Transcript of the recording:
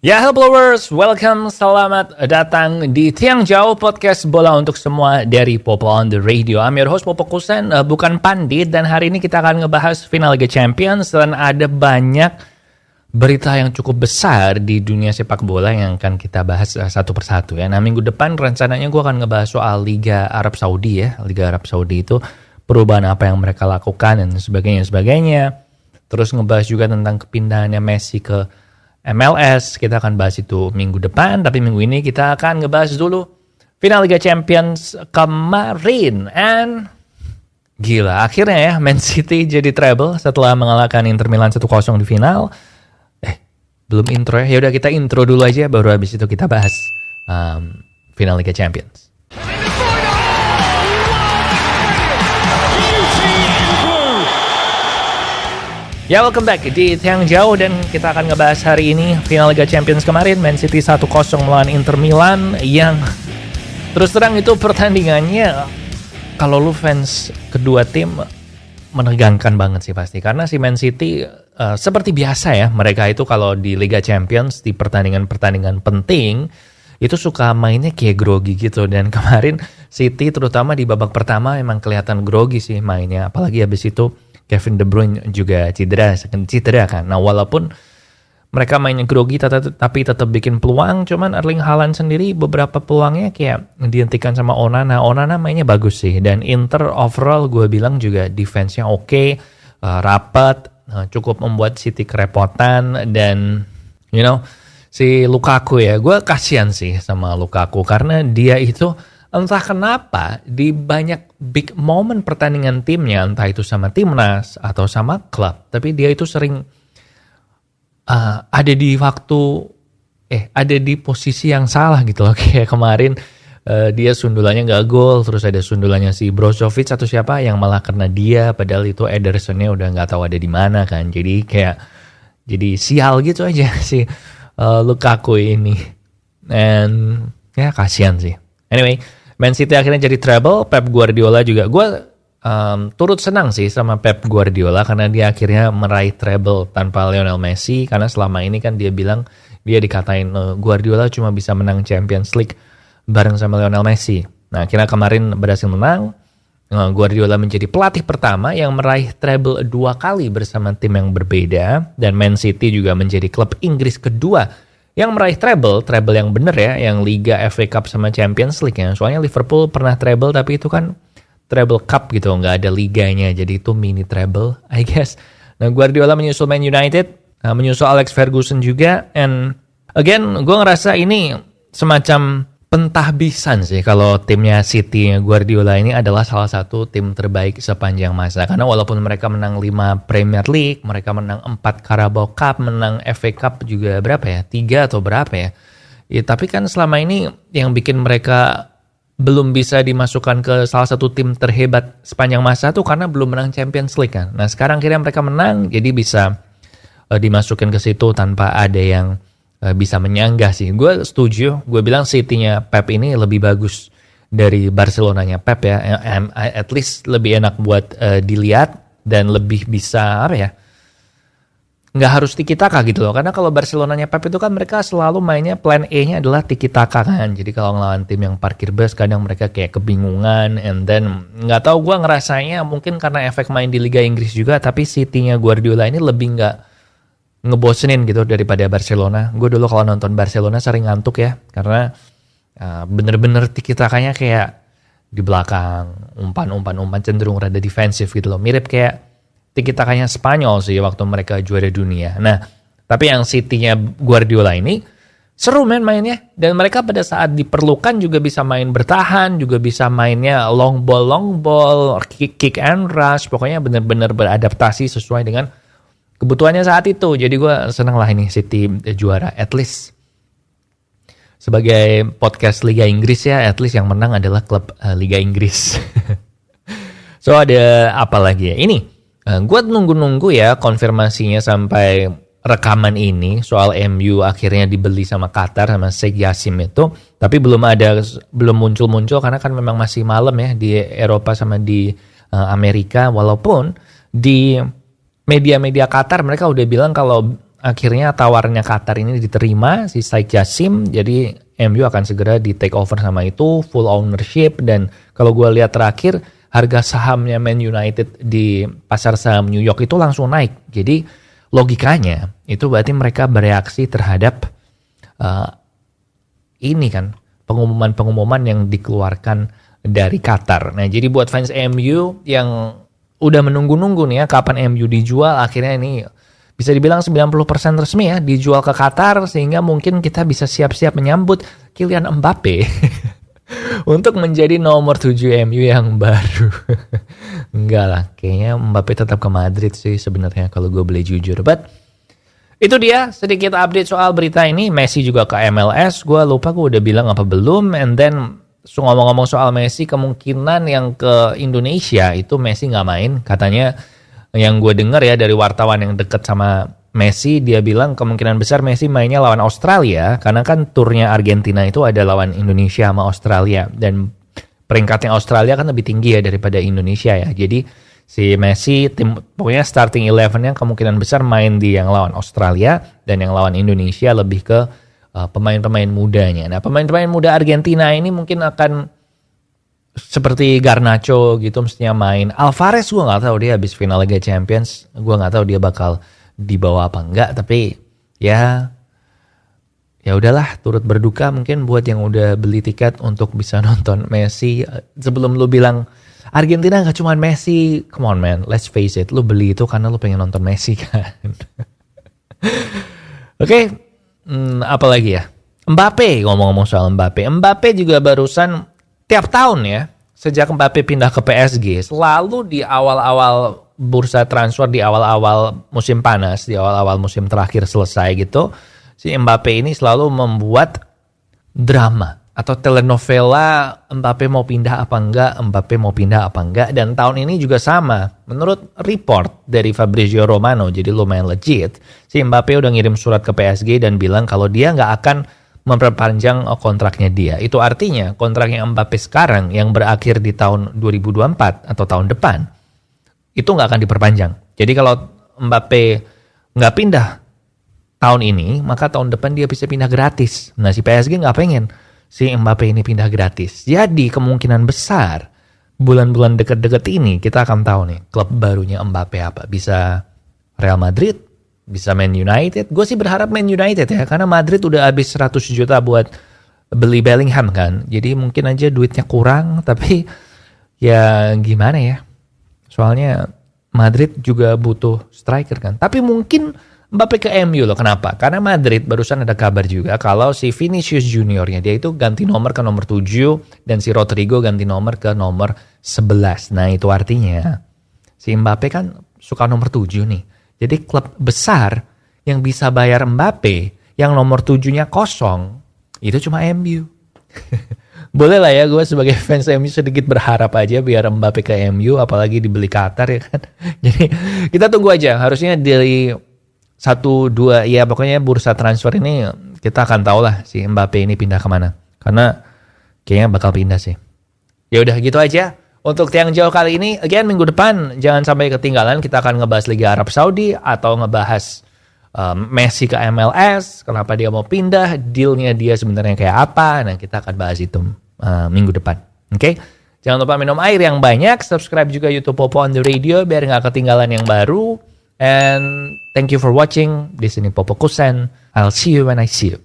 Ya, hello followers, welcome, selamat datang di Tiang Jauh Podcast Bola untuk semua dari Popo on the Radio. I'm your host Popo Kusen, bukan pandit, dan hari ini kita akan ngebahas final Liga Champions dan ada banyak berita yang cukup besar di dunia sepak bola yang akan kita bahas satu persatu ya. Nah, minggu depan rencananya gue akan ngebahas soal Liga Arab Saudi ya. Liga Arab Saudi itu perubahan apa yang mereka lakukan dan sebagainya. Terus ngebahas juga tentang kepindahannya Messi ke MLS, kita akan bahas itu minggu depan, tapi minggu ini kita akan ngebahas dulu final Liga Champions kemarin. And gila, akhirnya ya Man City jadi treble setelah mengalahkan Inter Milan 1-0 di final. Belum intro ya, yaudah kita intro dulu aja, baru habis itu kita bahas final Liga Champions. Ya, welcome back di Tiang Jauh dan kita akan ngebahas hari ini final Liga Champions kemarin. Man City 1-0 melawan Inter Milan yang terus terang itu pertandingannya kalau lu fans kedua tim menegangkan banget sih pasti. Karena si Man City seperti biasa ya, mereka itu kalau di Liga Champions di pertandingan-pertandingan penting itu suka mainnya kayak grogi gitu. Dan kemarin City terutama di babak pertama emang kelihatan grogi sih mainnya. Apalagi habis itu Kevin De Bruyne juga cedera kan. Nah, walaupun mereka mainnya grogi tapi tetap bikin peluang, cuman Erling Haaland sendiri beberapa peluangnya kayak dihentikan sama Onana. Onana mainnya bagus sih, dan Inter overall gue bilang juga defense-nya oke, rapat, cukup membuat City kerepotan. Dan si Lukaku ya, gue kasihan sih sama Lukaku karena dia itu entah kenapa di banyak big moment pertandingan timnya, entah itu sama timnas atau sama klub, tapi dia itu sering ada di posisi yang salah gitu loh. Kayak kemarin dia sundulannya gak gol, terus ada sundulannya si Brozovic atau siapa yang malah kena dia, padahal itu Edersonnya udah gak tahu ada di mana kan. Jadi sial gitu aja si Lukaku ini. And ya kasihan sih. Anyway, Man City akhirnya jadi treble. Pep Guardiola juga, gue turut senang sih sama Pep Guardiola karena dia akhirnya meraih treble tanpa Lionel Messi. Karena selama ini kan dia bilang, dia dikatain Guardiola cuma bisa menang Champions League bareng sama Lionel Messi. Nah, akhirnya kemarin berhasil menang. Guardiola menjadi pelatih pertama yang meraih treble 2 kali bersama tim yang berbeda. Dan Man City juga menjadi klub Inggris kedua yang meraih treble yang bener ya, yang Liga, FA Cup sama Champions League ya. Soalnya Liverpool pernah treble tapi itu kan treble cup gitu, nggak ada liganya, jadi itu mini treble I guess. Nah, Guardiola menyusul Man United, menyusul Alex Ferguson juga, and again gue ngerasa ini semacam pentahbisan sih kalau timnya City Guardiola ini adalah salah satu tim terbaik sepanjang masa. Karena walaupun mereka menang 5 Premier League, mereka menang 4 Carabao Cup, menang FA Cup juga berapa ya? 3 atau berapa ya? Ya, tapi kan selama ini yang bikin mereka belum bisa dimasukkan ke salah satu tim terhebat sepanjang masa tuh karena belum menang Champions League kan. Nah, sekarang akhirnya mereka menang, jadi bisa dimasukin ke situ tanpa ada yang bisa menyanggah sih. Gue setuju, gue bilang City-nya Pep ini lebih bagus dari Barcelona-nya Pep ya. At least lebih enak buat dilihat dan lebih bisa nggak harus tiki-taka gitu loh. Karena kalau Barcelona-nya Pep itu kan mereka selalu mainnya plan A-nya adalah tiki-taka kan. Jadi kalau ngelawan tim yang parkir bus kadang mereka kayak kebingungan, and then nggak tahu, gue ngerasanya mungkin karena efek main di Liga Inggris juga, tapi City-nya Guardiola ini lebih nggak ngebosenin gitu daripada Barcelona. Gue dulu kalau nonton Barcelona sering ngantuk ya, karena bener-bener tiki-takanya kayak di belakang, umpan cenderung rada defensif gitu loh. Mirip kayak tiki-takanya Spanyol sih waktu mereka juara dunia. Nah, tapi yang City-nya Guardiola ini seru mainnya, dan mereka pada saat diperlukan juga bisa main bertahan, juga bisa mainnya long ball, kick and rush, pokoknya bener-bener beradaptasi sesuai dengan kebutuhannya saat itu. Jadi gue senang lah ini City juara. At least sebagai podcast Liga Inggris ya, at least yang menang adalah klub Liga Inggris. So ada apa lagi ya? Ini gue nunggu ya konfirmasinya sampai rekaman ini soal MU akhirnya dibeli sama Qatar sama Sheikh Yassim itu. Tapi belum muncul karena kan memang masih malam ya di Eropa sama di Amerika. Walaupun di media-media Qatar mereka udah bilang kalau akhirnya tawarannya Qatar ini diterima si Sheikh Jassim, jadi MU akan segera di take over sama itu, full ownership. Dan kalau gue lihat terakhir harga sahamnya Man United di pasar saham New York itu langsung naik. Jadi logikanya itu berarti mereka bereaksi terhadap ini kan pengumuman-pengumuman yang dikeluarkan dari Qatar. Nah jadi buat fans MU yang udah menunggu-nunggu nih ya kapan MU dijual, akhirnya ini bisa dibilang 90% resmi ya dijual ke Qatar, sehingga mungkin kita bisa siap-siap menyambut Kylian Mbappe untuk menjadi nomor 7 MU yang baru. Enggak lah, kayaknya Mbappe tetap ke Madrid sih sebenarnya kalau gue boleh jujur. But itu dia sedikit update soal berita ini. Messi juga ke MLS, gue lupa gue udah bilang apa belum. And then ngomong-ngomong soal Messi, kemungkinan yang ke Indonesia itu Messi nggak main. Katanya yang gue dengar ya dari wartawan yang deket sama Messi, dia bilang kemungkinan besar Messi mainnya lawan Australia, karena kan turnya Argentina itu ada lawan Indonesia sama Australia, dan peringkatnya Australia kan lebih tinggi ya daripada Indonesia ya. Jadi si Messi pokoknya starting 11-nya kemungkinan besar main di yang lawan Australia, dan yang lawan Indonesia lebih ke pemain-pemain mudanya. Nah pemain-pemain muda Argentina ini mungkin akan seperti Garnacho gitu mestinya main. Alvarez gue nggak tahu, dia habis final Liga Champions, gue nggak tahu dia bakal dibawa apa enggak. Tapi ya udahlah, turut berduka mungkin buat yang udah beli tiket untuk bisa nonton Messi. Sebelum lu bilang Argentina nggak cuma Messi, come on man, let's face it, lu beli itu karena lu pengen nonton Messi kan. Oke, apa lagi ya? Mbappe, ngomong-ngomong soal Mbappe juga barusan tiap tahun ya, sejak Mbappe pindah ke PSG, selalu di awal-awal bursa transfer, di awal-awal musim panas, di awal-awal musim terakhir selesai gitu, si Mbappe ini selalu membuat drama atau telenovela, Mbappe mau pindah apa enggak, dan tahun ini juga sama. Menurut report dari Fabrizio Romano, jadi lumayan legit, si Mbappe udah ngirim surat ke PSG dan bilang kalau dia nggak akan memperpanjang kontraknya dia. Itu artinya kontraknya Mbappe sekarang yang berakhir di tahun 2024 atau tahun depan itu nggak akan diperpanjang. Jadi kalau Mbappe nggak pindah tahun ini, maka tahun depan dia bisa pindah gratis. Nah si PSG nggak pengen si Mbappe ini pindah gratis. Jadi kemungkinan besar bulan-bulan deket-deket ini kita akan tahu nih klub barunya Mbappe apa. Bisa Real Madrid, bisa Man United. Gue sih berharap Man United ya, karena Madrid udah habis 100 juta buat beli Bellingham kan. Jadi mungkin aja duitnya kurang, tapi ya gimana ya. Soalnya Madrid juga butuh striker kan. Tapi mungkin Mbappe ke MU loh. Kenapa? Karena Madrid barusan ada kabar juga kalau si Vinicius Juniornya dia itu ganti nomor ke nomor 7 dan si Rodrigo ganti nomor ke nomor 11. Nah itu artinya si Mbappe kan suka nomor 7 nih. Jadi klub besar yang bisa bayar Mbappe yang nomor 7-nya kosong itu cuma MU. Boleh lah ya gue sebagai fans MU sedikit berharap aja biar Mbappe ke MU, apalagi dibeli Qatar ya kan. Jadi kita tunggu aja, harusnya dari 1-2 ya pokoknya bursa transfer ini kita akan tahu lah si Mbappe ini pindah kemana. Karena kayaknya bakal pindah sih. Ya udah gitu aja. Untuk tiang jauh kali ini, again minggu depan jangan sampai ketinggalan, kita akan ngebahas Liga Arab Saudi atau ngebahas Messi ke MLS, kenapa dia mau pindah, dealnya dia sebenarnya kayak apa. Nah kita akan bahas itu minggu depan. Oke? Jangan lupa minum air yang banyak, subscribe juga YouTube Popo on the Radio biar nggak ketinggalan yang baru. And thank you for watching. Di sini Popo Kusen. I'll see you when I see you.